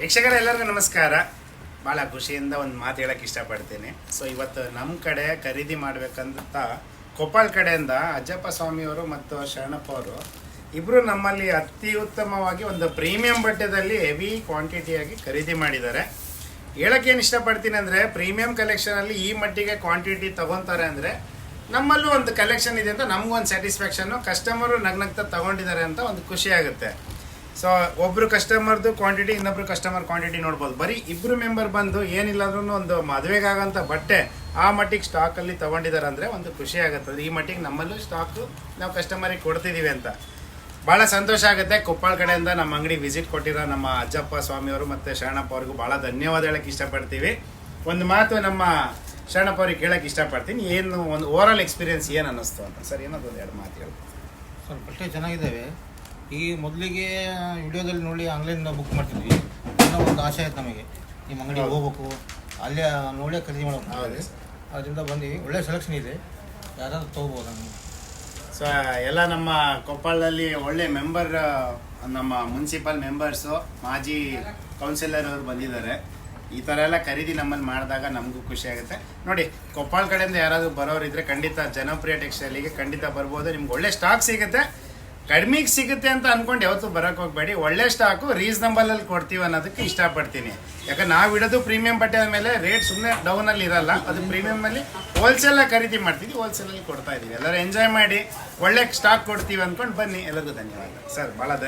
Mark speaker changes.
Speaker 1: ವೀಕ್ಷಕರ ಎಲ್ಲರಿಗೂ ನಮಸ್ಕಾರ. ಭಾಳ ಖುಷಿಯಿಂದ ಒಂದು ಮಾತು ಹೇಳಕ್ಕೆ ಇಷ್ಟಪಡ್ತೀನಿ. ಸೊ ಇವತ್ತು ನಮ್ಮ ಕಡೆ ಖರೀದಿ ಮಾಡಬೇಕಂತ ಕೊಪ್ಪಳ ಕಡೆಯಿಂದ ಅಜ್ಜಪ್ಪ ಸ್ವಾಮಿಯವರು ಮತ್ತು ಶರಣಪ್ಪ ಅವರು ಇಬ್ಬರು ನಮ್ಮಲ್ಲಿ ಅತಿ ಉತ್ತಮವಾಗಿ ಒಂದು ಪ್ರೀಮಿಯಂ ಬಟ್ಟೆದಲ್ಲಿ ಹೆವಿ ಕ್ವಾಂಟಿಟಿಯಾಗಿ ಖರೀದಿ ಮಾಡಿದ್ದಾರೆ. ಹೇಳೋಕ್ಕೇನು ಇಷ್ಟಪಡ್ತೀನಿ ಅಂದರೆ ಪ್ರೀಮಿಯಂ ಕಲೆಕ್ಷನಲ್ಲಿ ಈ ಮಟ್ಟಿಗೆ ಕ್ವಾಂಟಿಟಿ ತೊಗೊತಾರೆ ಅಂದರೆ ನಮ್ಮಲ್ಲೂ ಒಂದು ಕಲೆಕ್ಷನ್ ಇದೆ ಅಂತ ನಮಗೂ ಒಂದು ಸ್ಯಾಟಿಸ್ಫ್ಯಾಕ್ಷನ್ನು, ಕಸ್ಟಮರು ನಗ್ನಗ್ತಾ ತೊಗೊಂಡಿದ್ದಾರೆ ಅಂತ ಒಂದು ಖುಷಿ ಆಗುತ್ತೆ. ಸೊ ಒಬ್ಬರು ಕಸ್ಟಮರ್ದು ಕ್ವಾಂಟಿಟಿ, ಇನ್ನೊಬ್ರು ಕಸ್ಟಮರ್ ಕ್ವಾಂಟಿಟಿ ನೋಡ್ಬೋದು. ಬರೀ ಇಬ್ಬರು ಮೆಂಬರ್ ಬಂದು ಏನಿಲ್ಲಾದ್ರೂ ಒಂದು ಮದುವೆಗಾಗಂಥ ಬಟ್ಟೆ ಆ ಮಟ್ಟಿಗೆ ಸ್ಟಾಕಲ್ಲಿ ತೊಗೊಂಡಿದ್ದಾರೆ ಅಂದರೆ ಒಂದು ಖುಷಿ ಆಗುತ್ತೆ. ಈ ಮಟ್ಟಿಗೆ ನಮ್ಮಲ್ಲೂ ಸ್ಟಾಕು ನಾವು ಕಸ್ಟಮರಿಗೆ ಕೊಡ್ತಿದ್ದೀವಿ ಅಂತ ಭಾಳ ಸಂತೋಷ ಆಗುತ್ತೆ. ಕೊಪ್ಪಳ ಕಡೆಯಿಂದ ನಮ್ಮ ಅಂಗಡಿಗೆ ವಿಸಿಟ್ ಕೊಟ್ಟಿರೋ ನಮ್ಮ ಅಜ್ಜಪ್ಪ ಸ್ವಾಮಿಯವರು ಮತ್ತು ಶರಣಪ್ಪ ಅವ್ರಿಗೂ ಭಾಳ ಧನ್ಯವಾದ ಹೇಳಕ್ಕೆ ಇಷ್ಟಪಡ್ತೀವಿ. ಒಂದು ಮಾತು ನಮ್ಮ ಶರಣಪ್ಪ ಅವ್ರಿಗೆ ಕೇಳಕ್ಕೆ ಇಷ್ಟಪಡ್ತೀನಿ, ಏನು ಒಂದು ಓವರಾಲ್ ಎಕ್ಸ್ಪೀರಿಯನ್ಸ್ ಏನು ಅನ್ನಿಸ್ತು ಅಂತ. ಸರ್ ಏನದು ಒಂದು ಎರಡು ಮಾತು ಹೇಳ್ಬೋದು
Speaker 2: ಸರ್. ಬಟ್ಟೆ ಚೆನ್ನಾಗಿದ್ದಾವೆ. ಈ ಮೊದಲಿಗೆ ವಿಡಿಯೋದಲ್ಲಿ ನೋಡಿ ಆನ್ಲೈನ್ ಬುಕ್ ಮಾಡ್ತಿದ್ವಿ. ಇನ್ನೂ ಒಂದು ಆಸೆ ಆಯ್ತು ನಮಗೆ, ನಿಮ್ಮ ಅಂಗಡಿಗೆ ಹೋಗ್ಬೇಕು, ಅಲ್ಲೇ ನೋಡೇ ಖರೀದಿ ಮಾಡಬೇಕು.
Speaker 1: ಹೌದು ಸರ್.
Speaker 2: ಅದರಿಂದ ಬಂದು ಒಳ್ಳೆ ಸೆಲೆಕ್ಷನ್ ಇದೆ, ಯಾರಾದ್ರೂ ತೊಗೋಬೋದು ನಮಗೆ.
Speaker 1: ಸೊ ಎಲ್ಲ ನಮ್ಮ ಕೊಪ್ಪಳದಲ್ಲಿ ಒಳ್ಳೆ ಮೆಂಬರ್, ನಮ್ಮ ಮುನ್ಸಿಪಲ್ ಮೆಂಬರ್ಸು, ಮಾಜಿ ಕೌನ್ಸಿಲರ್ ಅವರು ಬಂದಿದ್ದಾರೆ. ಈ ಥರ ಎಲ್ಲ ಖರೀದಿ ನಮ್ಮಲ್ಲಿ ಮಾಡಿದಾಗ ನಮಗೂ ಖುಷಿ ಆಗುತ್ತೆ. ನೋಡಿ, ಕೊಪ್ಪಳ ಕಡೆಯಿಂದ ಯಾರಾದರೂ ಬರೋರಿದ್ರೆ ಖಂಡಿತ ಜನಪ್ರಿಯ ಟೆಕ್ಸ್ಟೈಲಿಗೆ ಖಂಡಿತ ಬರ್ಬೋದು. ನಿಮ್ಗೆ ಒಳ್ಳೆ ಸ್ಟಾಕ್ ಸಿಗುತ್ತೆ, ಕಡಿಮೆಗೆ ಸಿಗುತ್ತೆ ಅಂತ ಅಂದ್ಕೊಂಡು ಯಾವತ್ತೂ ಬರೋಕ್ಕೆ ಹೋಗಬೇಡಿ. ಒಳ್ಳೆ ಸ್ಟಾಕು ರೀಸನಬಲಲ್ಲಿ ಕೊಡ್ತೀವಿ ಅನ್ನೋದಕ್ಕೆ ಇಷ್ಟಪಡ್ತೀನಿ. ಯಾಕಂದ್ರೆ ನಾವು ಇಡೋದು ಪ್ರೀಮಿಯಂ ಬಟ್ಟೆ ಮೇಲೆ ರೇಟ್ ಸುಮ್ಮನೆ ಡೌನಲ್ಲಿ ಇರಲ್ಲ, ಅದು ಪ್ರೀಮಿಯಮಲ್ಲಿ ಹೋಲ್ಸೇಲಾಗಿ ಖರೀದಿ ಮಾಡ್ತೀವಿ, ಹೋಲ್ಸೇಲಲ್ಲಿ ಕೊಡ್ತಾ ಇದ್ದೀವಿ. ಎಲ್ಲರೂ ಎಂಜಾಯ್ ಮಾಡಿ ಒಳ್ಳೆ ಸ್ಟಾಕ್ ಕೊಡ್ತೀವಿ ಅಂದ್ಕೊಂಡು ಬನ್ನಿ. ಎಲ್ಲರಿಗೂ ಧನ್ಯವಾದ ಸರ್. ಭಾಳ